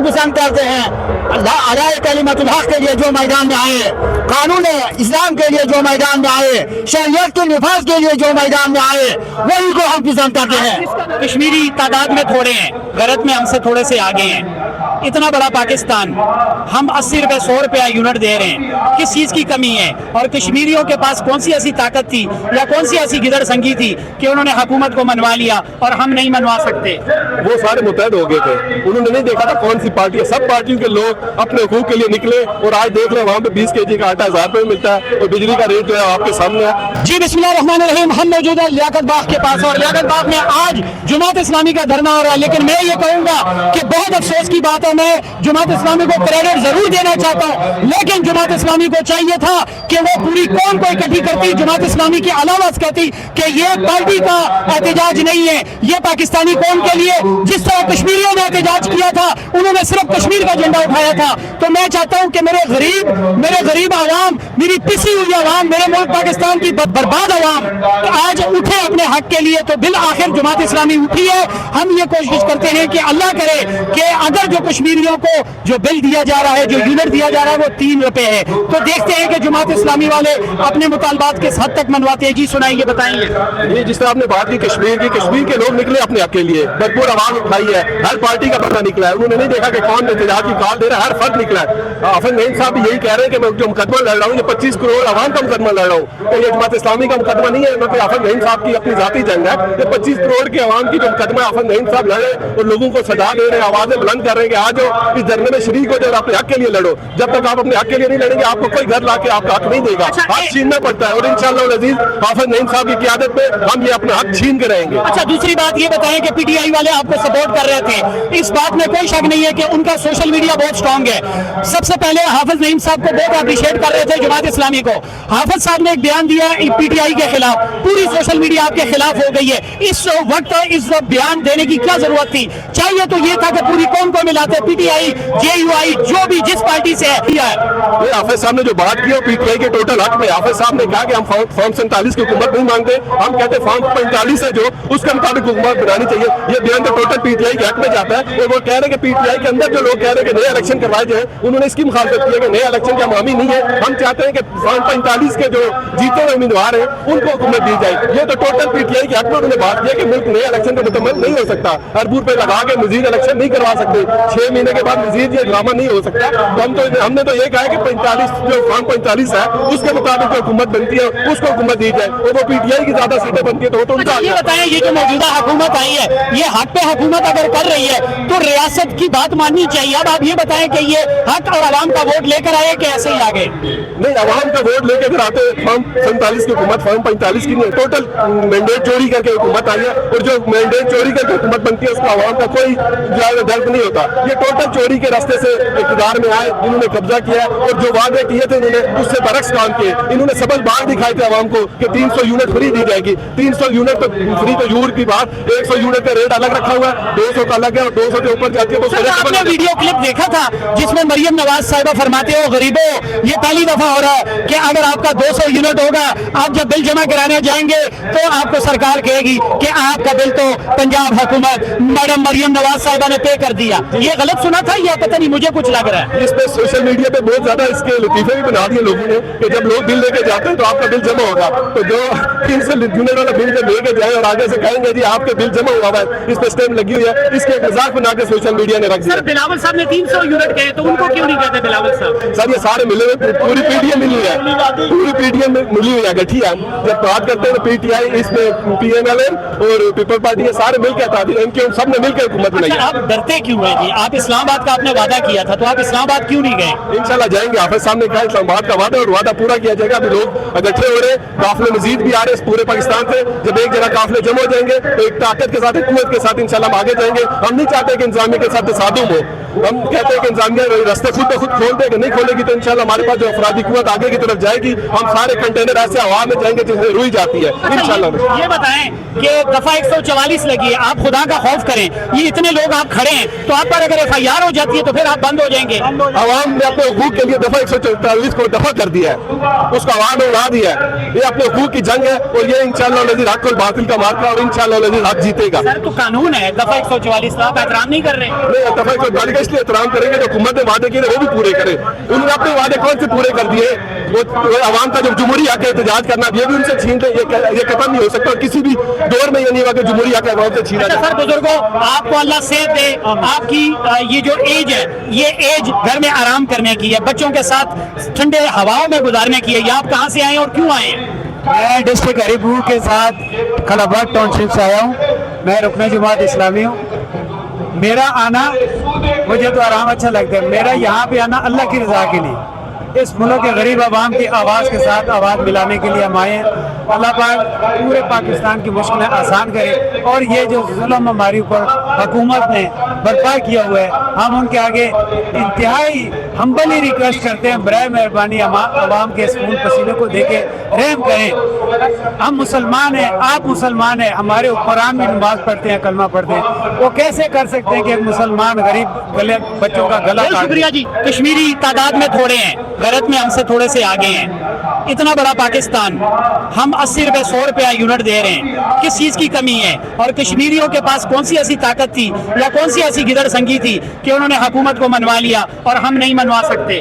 पसंद करते हैं। अदाए कलिमतुल हक के लिए जो मैदान में आए, कानून इस्लाम के लिए जो मैदान में आए, शरीयत के निफाज के लिए जो मैदान में आए, वही को हम पसंद करते हैं। कश्मीरी तादाद में थोड़े हैं, गैरत में हमसे थोड़े से आगे हैं। इतना बड़ा पाकिस्तान, हम 80 रुपए 100 रुपया यूनिट दे रहे हैं, किस चीज़ की कमी है? और कश्मीरियों के पास कौन सी ऐसी ताकत थी या कौन सी ऐसी गिदड़ संगी थी कि उन्होंने हुकूमत को मनवा लिया और हम नहीं मनवा सकते? वो सारे मुतहद हो गए थे, उन्होंने नहीं देखा था कौन सी पार्टी है। सब पार्टियों के लोग अपने हुकूक के लिए निकले और आज देख रहे हैं वहाँ पे 20 kg का आटा 1000 रुपये में मिलता है और बिजली का रेट जो है आपके सामने है। जी बिस्मिल्लाहिर्रहमानिर्रहीम, हम मौजूद है लियाकत बाग के पास और लियाकत बाग में आज जमात इस्लामी का धरना हो रहा है। लेकिन मैं ये कहूँगा कि बहुत अफसोस की बात है, मैं जमात इस्लामी को क्रेडिट जरूर देना चाहता हूँ, लेकिन जमात इस्लामी को चाहिए था कि वो पूरी कौम को इकट्ठी करती, जमात इस्लामी की अलावा कहती कि ये पार्टी का एहतजाज नहीं है, ये पाकिस्तानी कौम के लिए जिस तरह कश्मीरियों ने एहतजाज किया था, उन्होंने सिर्फ कश्मीर का झंडा उठाया था। तो मैं चाहता हूँ कि मेरे गरीब आवाम, मेरी पिसी हुई आवाम, मेरे मुल्क पाकिस्तान की बर्बाद आवाम आज उठे अपने हक के लिए। तो बिल आखिर जमात इस्लामी उठी है। हम ये कोशिश करते हैं कि अल्लाह करे कि अगर जो कश्मीरियों को जो बिल दिया जा रहा है, जो यूनिट दिया जा रहा है, वो 3 रुपए है, तो देखते हैं कि जमात इस्लामी वाले अपने मुतालबात किस हद तक मनवाते हैं। जी सुनाइए, बताइए। ये जिस तरह आपने बात की कश्मीर के लोग निकले अपने हक के लिए, भरपूर आवाज उठाई है, हर पार्टी का बंदा निकला है। उन्होंने नहीं देखा कि कौन एहतजाज की कॉल दे रहा है, हर फर्द निकला है। हाफिज नईम साहब भी यही कह रहे हैं कि मैं जो मुकदमा लड़ रहा हूँ, ये 25 करोड़ आवाम का मुकदमा लड़ रहा हूँ, तो ये जमात इस्लामी का मुकदमा नहीं है, न कि हाफिज नईम साहब की अपनी जाती जंग है। ये 25 करोड़ की आवाम की जो मुकदमा हाफिज नईम साहब लड़े और लोगों को सजा दे रहे हैं, आवाजें बुलंद कर रहे हैं कि आज इस धरने में शरीक हो जाओ, अपने हक के लिए लड़ो। जब तक आप अपने हक के लिए नहीं लड़ेंगे, आपको कोई घर लाके आपका हक नहीं देगा, हक छीनना पड़ता है। और इंशाअल्लाह अज़ीज हाफिज नईम साहब की क़यादत में हम ये अपना हक छीन के रहेंगे। अच्छा, दूसरी बात ये बताएं कि पीटीआई वाले आपको सपोर्ट कर रहे थे, इस बात में कोई शक नहीं है कि उनका सोशल मीडिया बहुत स्ट्रांग है। सबसे पहले हाफिज नईम साहब को बहुत अप्रिशिएट कर रहे थे जमात इस्लामी को। हाफिज साहब ने एक बयान दिया पीटीआई के खिलाफ, पूरी सोशल मीडिया आपके खिलाफ हो गई है। इस वक्त इस बयान देने की क्या जरूरत थी? चाहिए तो ये था कि पूरी कौम को मिलाते, पीटीआई, जेयूआई, जो भी जिस पार्टी से है। हाफिज साहब ने जो बात की पीटीआई के टोटल हक में, हाफिज साहब ने कहा कि हम फॉर्म 47 की हुकूमत नहीं मांगते, हम कहते फॉर्म 45 है जो उसके मुताबिक हुकूमत बनानी चाहिए। ये बयान तो टोटल पीटीआई के हक में जाता है। और वो कह रहे हैं कि पीटीआई के अंदर जो लोग कह रहे हैं कि नए इलेक्शन करवाए जाए, उन्होंने इसकी मुखालफत की है कि नए इलेक्शन का हामी नहीं है। हम चाहते हैं कि फॉर्म 45 के जो जीते हुए उम्मीदवार हैं उनको हुकूमत दी जाए। ये तो टोटल पीटीआई के हक में उन्होंने बात की है कि मुल्क नए इलेक्शन का मुकम्मल नहीं हो सकता, अरबों रुपए लगा के मजीद इलेक्शन नहीं करवा सकते, 6 महीने के बाद मजीद ये ड्रामा नहीं हो सकता। तो हमने तो ये कहा है कि 45 जो फॉर्म 45 है उसके मुताबिक जो हुकूमत बनती है उसको हुकूमत दी जाए, और वो पीटीआई की ज्यादा सीटें बनती है तो उनका। ये बताएं, ये जो मौजूदा हुकूमत आई है, ये हक पे हुकूमत अगर कर रही है तो रियासत की बात माननी चाहिए। अब आप ये बताएं कि ये हक और आवाम का वोट लेकर आए कि ऐसे ही आगे? नहीं, आवाम का वोट लेकर फिर आते फॉर्म 47 की हुकूमत, फॉर्म 45 की नहीं, टोटल मैंडेट चोरी करके हुकूमत आई है। और जो मैंडेट चोरी करके हुकूमत बनती है उसका आवाम का कोई दर्द नहीं होता। ये टोटल चोरी के रास्ते से इक़्तिदार में आए, इन्होंने कब्जा किया और जो वादे किए थे इन्होंने उससे बरक्स काम किए। इन्होंने सबक बाहर दिखाए थे आवाम को कि 300 यूनिट फ्री दी जाएगी। 300 यूनिट तो फ्री तो यूर की बात, 100 यूनिट का रेट अलग रखा हुआ है, 200 का अलग है और 200 के ऊपर जाती है तो आपने वीडियो क्लिप देखा था जिसमें मरियम नवाज साहिबा फरमाते हो गरीबों, ये पहली दफा हो रहा है कि अगर आपका 200 यूनिट होगा, आप जब बिल जमा कराने जाएंगे तो आपको सरकार कहेगी कि आपका बिल तो पंजाब हुकूमत मैडम मरियम नवाज साहिबा ने पे कर दिया। ये गलत सुना था या पता नहीं, मुझे कुछ लग रहा है। इस पे सोशल मीडिया पे बहुत ज्यादा इसके लतीफे भी बना दिए लोगों ने कि जब लोग बिल लेके जाते हैं तो आपका बिल जमा होगा, तो जो 300 यूनिट वाला बिल जब लेके जाए और आगे से कहेंगे जी आपके बिल जमा हुआ है, इस पे स्टैम्प लगी हुई है, इसके एक मजाक बना के सोशल मीडिया ने रख दिया। बिलावल साहब ने 300 यूनिट कहे तो उनको क्यों नहीं कहते बिलावल साहब? सर ये सारे मिले हुए, पूरी पीटीएम मिली है, पूरी पीटीएम मिली हुई है गठिया। जब बात करते हैं पीटीआई, इसमें पीएमएलएन और पीपल पार्टी ये सारे मिलकर था, इनके सबने मिलकर हुकूमत बनाई। आप डरते क्यों हैं जी? आप इस्लामाबाद का आपने वादा किया था, तो आप इस्लामाबाद क्यों नहीं गए? इंशाल्लाह जाएंगे, हाफिज साहब ने कहा इस्लामाबाद का वादा और वादा पूरा किया जाएगा। अभी लोग इकट्ठे हो रहे हैं, काफिले मजीद भी आ रहे हैं पूरे पाकिस्तान से। जब एक जगह काफिले जमा हो जाएंगे तो एक ताकत के साथ, एक कुव्वत के साथ इंशाल्लाह हम आगे जाएंगे। हम नहीं चाहते कि इंतजामिया के साथ तसादुम हो, हम कहते हैं कि इंतजामिया रास्ते खुद ब खुद खोल देगा, नहीं खोलेगी तो इंशाल्लाह हमारे पास जो अफरादी कुव्वत आगे की तरफ जाएगी, हम सारे कंटेनर ऐसे हवा में जाएंगे जिसमें रुई जाती है इंशाल्लाह। ये बताएं कि दफा 144 लगी है, आप खुदा का खौफ करें, ये इतने लोग आप खड़े हैं, तो आप पर अगर FIR हो जाती है तो फिर आप बंद हो जाएंगे। आवाम ने अपने हुकूक के लिए दफा 144 को दफा कर दिया है, उसका आवाम ने उड़ा दिया है। ये अपने हुकूक की जंग है और ये इंशाअल्लाह लजीज हक और बातिल का मार्का और इंशाअल्लाह लजीज हक जीतेगा। सर तो कानून है, दफा 144 आप एहतराम नहीं कर रहे? नहीं, दफा 144 का इसलिए एहतराम करेंगे जो हुकूमत ने वादे किए वो भी पूरे करे। उन्होंने अपने वादे कौन से पूरे कर दिए? वो आवाम का जो जमहूरी हक है एहतजाज करना, ये भी उनसे छीन दे, ये खत्म नहीं हो सकता। और किसी भी दौर में ये नहीं हुआ कि जमहूरी हक आवाम से छीना जाए। सर बुजुर्गों, आपको अल्लाह सेहत दे, आपकी ये जो एज है, ये एज घर में आराम करने की है, बच्चों के साथ ठंडे हवाओं में गुजारने की है। ये आप कहाँ से आए हैं और क्यों आए हैं? मैं डिस्ट्रिक्ट हरीपुर के साथ खलाबाद टाउनशिप से आया हूँ। मैं रुकन जमात इस्लामी हूँ। मेरा आना, मुझे तो आराम अच्छा लगता है। मेरा यहाँ पे आना अल्लाह की रज़ा के लिए, इस मुल्क के गरीब आवाम की आवाज़ के साथ आवाज़ मिलाने के लिए हम आए हैं। अल्लाह पाक पूरे पाकिस्तान की मुश्किलें आसान करे। और ये जो जुल्म हमारे ऊपर हुकूमत ने बर्पा किया हुआ है, हम उनके आगे इंतहाई हम्बली रिक्वेस्ट करते हैं, बराए मेहरबानी आवाम के इस खून पसीने को देके रहम करें। हम मुसलमान हैं, आप मुसलमान हैं, हमारे कुरान में नमाज पढ़ते हैं, कलमा पढ़ते हैं। वो कैसे कर सकते हैं कि एक मुसलमान गरीब गले बच्चों का गला काट? शुक्रिया जी। कश्मीरी तादाद में थोड़े हैं, गैरत में हमसे थोड़े से आगे हैं। इतना बड़ा पाकिस्तान, हम 80 रुपए 100 रुपया यूनिट दे रहे हैं, किस चीज़ की कमी है? और कश्मीरियों के पास कौन सी ऐसी ताकत थी या कौन सी ऐसी गिदड़ संगी थी कि उन्होंने हुकूमत को मनवा लिया और हम नहीं मनवा सकते?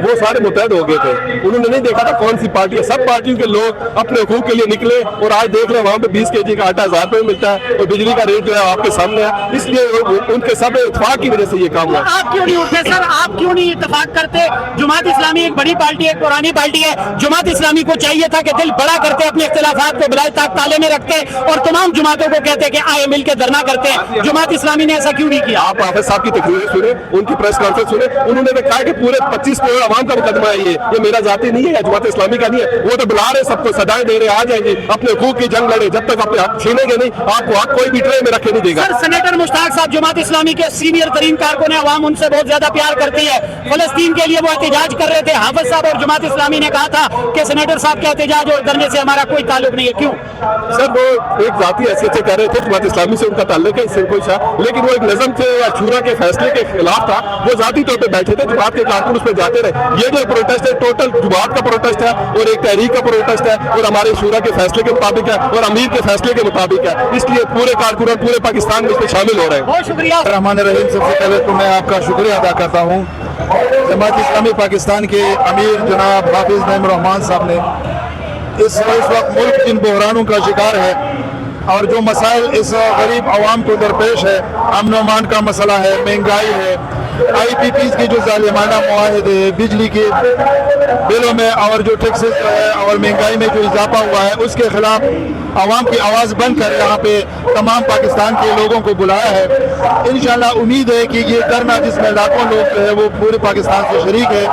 वो सारे मुतहद हो गए थे। उन्होंने नहीं देखा था कौन सी पार्टी है। सब पार्टियों के लोग अपने हुकूक के लिए निकले और आज देख रहे हैं वहाँ पे 20 kg का आटा 1000 रुपये मिलता है और बिजली का रेट जो है आपके सामने है। इसलिए उनके सब इत्तेफाक की वजह से ये काम हुआ। आप क्यों नहीं उठे सर? आप क्यों नहीं इत्तेफाक करते? जमात इस्लामी एक बड़ी पार्टी है, एक पुरानी पार्टी है। जमात इस्लामी को चाहिए था कि दिल बड़ा करते, अपने इख्तिलाफात को बिलाए ताक ताले में रखते और तमाम जमातों को कहते कि आए मिल के धरना करते। जमात इस्लामी ने ऐसा क्यों नहीं किया? आप हाफिज साहब की तकरीरें सुने, उनकी प्रेस कॉन्फ्रेंस सुने, उन्होंने तो कहा कि पूरे 25 करोड़ आवाम का मुकदमा है, ये मेरा जाती नहीं है, जमात इस्लामी का नहीं है। वो तो बुला रहे सबको, सदाएं दे रहे, आ जाएंगे अपने हुकूक की जंग लड़े, जब तक अपने हक छीनेंगे नहीं आपको हक कोई भी ट्रे में रखे नहीं देगा। सर सेनेटर मुश्ताक साहब जमात इस्लामी के सीनियर तरीन कारकुन है, आवाम उनसे बहुत ज्यादा प्यार करती है। फलस्तीन के लिए वो एहतजाज कर रहे थे। हाफिज साहब और जमात इस्लामी ने कहा था कि सेनेटर साहब के एहतजाज और धरने से हमारा कोई ताल्लुक नहीं है। क्यों? सर वो एक जाती हैसियत से कर रहे थे, जमात इस्लामी से उनका ताल्लुक है, इससे कोई लेकिन वो एक नज़म से या शूरा के फैसले के खिलाफ था। वो जाती तौर पे बैठे थे, जमात के कारकुन उस पर जाते रहे। ये जो प्रोटेस्ट है टोटल जमात का प्रोटेस्ट है और एक तहरीक का प्रोटेस्ट है और हमारे शूरा के फैसले के मुताबिक है और अमीर के फैसले के मुताबिक है। इसलिए पूरे कारकुन और पूरे पाकिस्तान में इसमें शामिल हो रहे हैं। बहुत शुक्रिया। रहमान रहीम, सबसे पहले तो मैं आपका शुक्रिया अदा करता हूँ। जमात इस्लामी पाकिस्तान के अमीर जनाब हाफिज नईम रहमान साहब ने इस वक्त मुल्क जिन बहरानों का शिकार है और जो मसाइल इस गरीब आवाम को दरपेश है, अमन अमान का मसला है, महंगाई है, IPPs की जो जालिमाना मुआहदे है, बिजली के बिलों में और जो टैक्सेस है और महंगाई में जो इजाफा हुआ है, उसके खिलाफ आवाम की आवाज़ बनकर यहाँ पे तमाम पाकिस्तान के लोगों को बुलाया है। इंशाल्लाह उम्मीद है कि ये धरना जिसमें लाखों लोग जो है वो पूरे पाकिस्तान से शरीक है,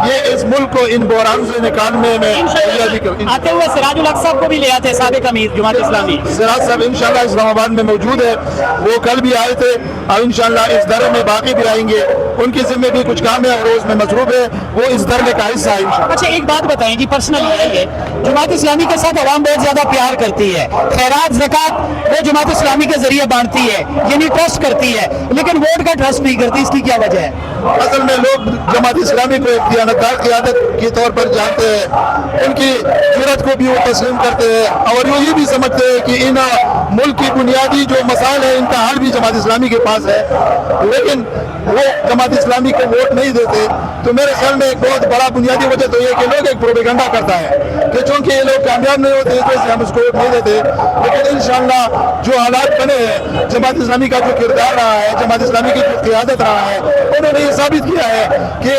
ये इस मुल्क को इन बहरान से निकालने में आते हुए सिराजुल हक साहब को भी ले आते, साबिक अमीर जमात इस्लामी सिराज साहब इंशाल्लाह इस्लामाबाद में मौजूद है। वो कल भी आए थे और इंशाल्लाह इस धरने में बाकी भी आएंगे। उनकी जिम्मे भी कुछ काम है और उसमें मसरूफ है, वो इस धरने का हिस्सा है इंशाल्लाह। अच्छा एक बात बताएं जी, पर्सनल ये जमात इस्लामी के साथ आवाम बहुत ज्यादा प्यार करती है, खैरात ज़कात वो जमात इस्लामी के जरिए बांटती है, यानी ट्रस्ट करती है, लेकिन वोट का ट्रस्ट नहीं करती। इसकी क्या वजह है? असल में लोग जमात इस्लामी को एक दियानतदार क़ियादत के तौर पर जानते हैं, उनकी जुर्रत को भी वो तस्लीम करते हैं और वो ये भी समझते हैं कि इन मुल्क की बुनियादी जो मसाइल है इनका हल भी जमात इस्लामी के पास है, लेकिन वो जमात इस्लामी को वोट नहीं देते। तो मेरे ख्याल में एक बहुत बड़ा बुनियादी वजह तो ये कि लोग एक प्रोपेगेंडा करता है कि चूँकि ये लोग कामयाब नहीं होते इस वजह से हम उसको वोट नहीं देते। लेकिन इंशाअल्लाह जो हालात बने हैं, जमात इस्लामी का जो किरदार रहा है, जमात इस्लामी की जो क़ियादत रहा है, उन्होंने ये साबित किया है कि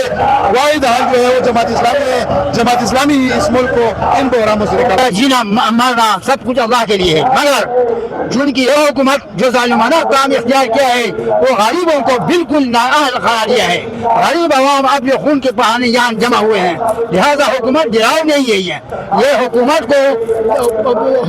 वाहिद हाल जो है वो जमात इस्लामी है। जमात इस्लामी इस मुल्क को इन बहरानों से निकाला। जीना मरना सब कुछ अल्लाह के लिए है, मगर जिनकी ये हुकूमत जो जालिमाना काम इख्तियार किया है वो गरीबों को बिल्कुल नाअहल करार दिया है। गरीब आवाम अपने खून के बहाने यहाँ जमा हुए हैं, लिहाजा हुकूमत गिराव नहीं है। ये हुकूमत को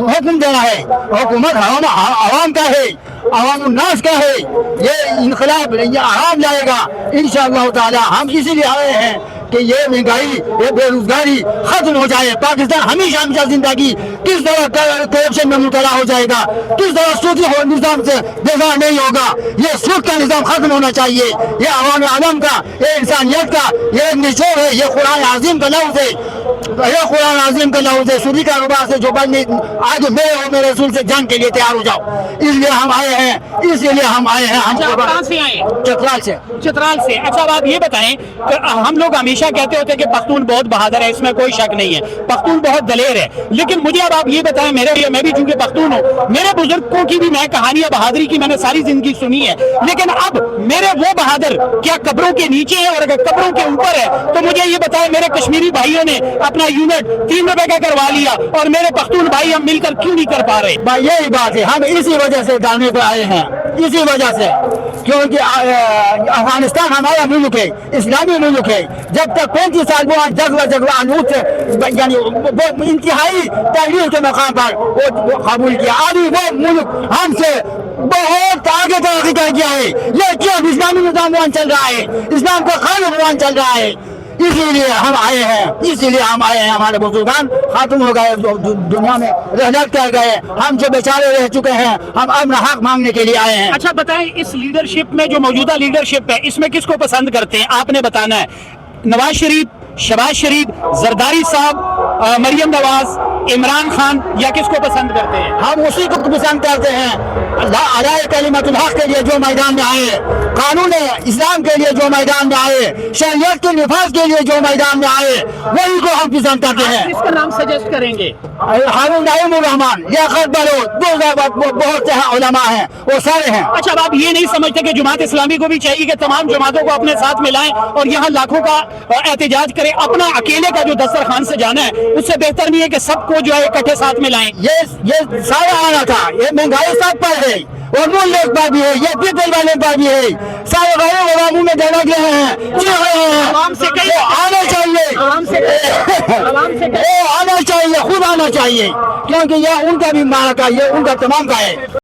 हुक्म देना है, हुकूमत आवाम का है, आवाम उन्नास का है। ये इनकलाब आराम लाएगा इंशाअल्लाह ताला। हम इसीलिए आए हैं कि ये महंगाई, ये बेरोजगारी खत्म हो जाए। पाकिस्तान हमेशा हमेशा जिंदगी किस तरह करप्शन में मुबतला हो जाएगा, किस तरह सूदी निज़ाम से बेजार नहीं होगा। ये सूद का निज़ाम खत्म होना चाहिए। ये आवाम आलम का, ये इंसानियत का ये एक निचोड़ है, ये कुरान आज़ीम का लफ्ज़ है। ये कुरान आज़ीम का लफ्ज़ है, सूरी का रुबा से जो बंदी आज मेरे और मेरे रसूल से जंग के लिए तैयार हो जाओ, इसलिए हम आए हैं, इसीलिए हम आए हैं। हम अच्छा, आप कहाँ से आए? चतराल से। चित्राल से। अच्छा, अब आप ये बताएं कि हम लोग हमेशा कहते होते हैं कि पख्तून बहुत बहादुर है, इसमें कोई शक नहीं है, पख्तून बहुत दलेर है, लेकिन मुझे अब आप ये बताएं, मेरे लिए, मैं भी चूंकि पख्तून हूँ, मेरे बुजुर्गों की भी मैं कहानियां बहादुरी की मैंने सारी जिंदगी सुनी है, लेकिन अब मेरे वो बहादुर क्या कब्रों के नीचे है और अगर कब्रों के ऊपर है तो मुझे ये बताएं, मेरे कश्मीरी भाइयों ने अपना यूनिट 3 रुपए का करवा लिया और मेरे पख्तून भाई हम मिलकर क्यों नहीं कर पा रहे? भाई यही बात है, हम इसी वजह से डालने पर आए हैं, इसी वजह से, क्योंकि अफगानिस्तान हमारा मुल्क है, इस्लामी मुल्क है। जब तक 35 साल वो जगह आलूत यानी वो इंतहाई तहरीर के मकाम पर वो कबूल किया, अभी वो मुल्क हमसे बहुत आगे तरक्की कर गया है, लेकिन इस्लामी निज़ाम वहाँ चल रहा है, इस्लाम का कानून वहाँ चल रहा है, इसीलिए हम आए हैं, इसीलिए हम आए हैं। हमारे बुजुर्गान खात्म हो गए, दुनिया में रहलत कर गए, हम जो बेचारे रह चुके हैं, हम अपना हक मांगने के लिए आए हैं। अच्छा बताएं, इस लीडरशिप में जो मौजूदा लीडरशिप है इसमें किसको पसंद करते हैं? आपने बताना है। नवाज शरीफ, शहबाज शरीफ, जरदारी साहब, मरियम नवाज, इमरान खान, या किसको पसंद करते हैं? हम उसी को पसंद करते हैं, अदाए कलिमतुल हक के लिए जो मैदान में आए, कानून इस्लाम के लिए जो मैदान में आए, शरीयत के निफाज के लिए जो मैदान में आए, वही को हम पसंद करते हैं। किसका नाम सजेस्ट करेंगे? हारून नाइमुर रहमान, लियाकत बलोच, बहुत से उलमा हैं, वो सारे हैं। अच्छा, अब आप ये नहीं समझते कि जमात इस्लामी को भी चाहिए कि तमाम जमातों को अपने साथ मिलाएं और यहाँ लाखों का एहतजाज करें? अपना अकेले का जो दस्तरखान से जाना है उससे बेहतर नहीं है कि सबको जो है इकट्ठे साथ मिलाएं? ये सारा आना था, ये महंगाई सब पर है और मुल्क पर भी है, ये पीपल वाले पर भी है, सारे गरीब आवामों में दलक रहे हैं, जी रहे हैं। आवाम से कहीं आना चाहिए, आवाम से आना चाहिए, खुद आना चाहिए, क्योंकि ये उनका भी मार्का, ये उनका तमाम का है।